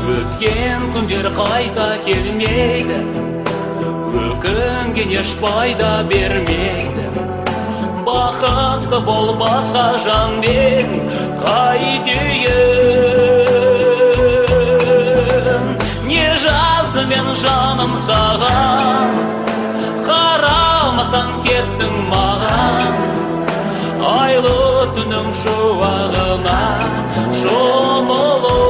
Өткен күндер қайта келмейді, өкінген еш пайда бермейді. Бақытты бол басқа жанмен қайтейін. Не жазды мен жаным саған, қарамастан кеттің маған. Айлы түнім шуағына шомылып,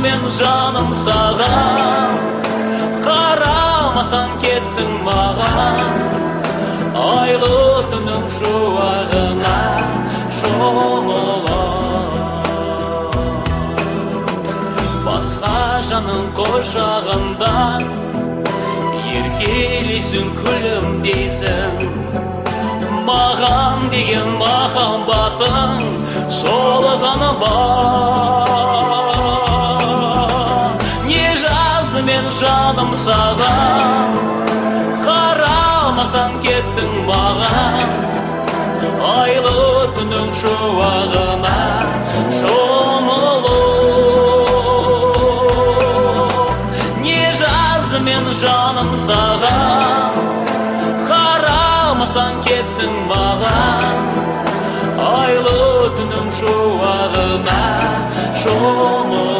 мен жаным саған, қарамастан кеттің маған. Айлы түнің шуағына шомылып, басқа жаның құшағында еркелейсің, күлімдейсің. Маған деген махаббатың солғаны бар. Мен жаным саған, қарамастан кеттің маған. Айлы түнің шуағына шомылып, не жазды мен жаным саған, қарамастан кеттің маған. Айлы түнің шуағына шомылып.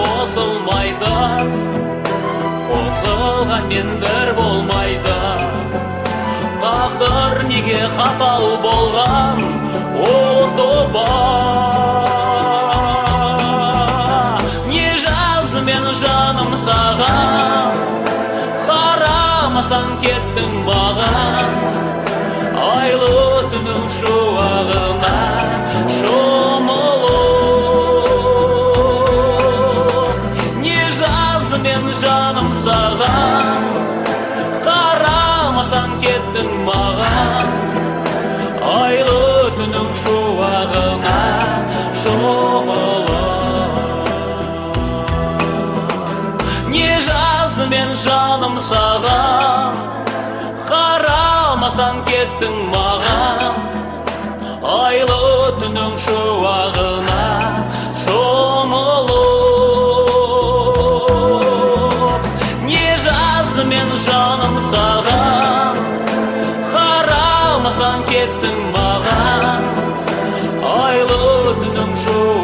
Қосылмайды, қосылғанмен бір болмайды. Тағдыр неге қатал болған, оты бар. Не жазды мен жаным саған, қарамастан кеттің маған. Айлы түнің шуағына мен жаным саған, қарамастан кеттің маған. Айлы түнің шуағына шомылып, не жазды мен жаным саған, қарамастан кеттің маған. Айлы түнің шуағына шомылып, мен жаным саған, қарамастан кеттің маған. Айлы түнің шуағына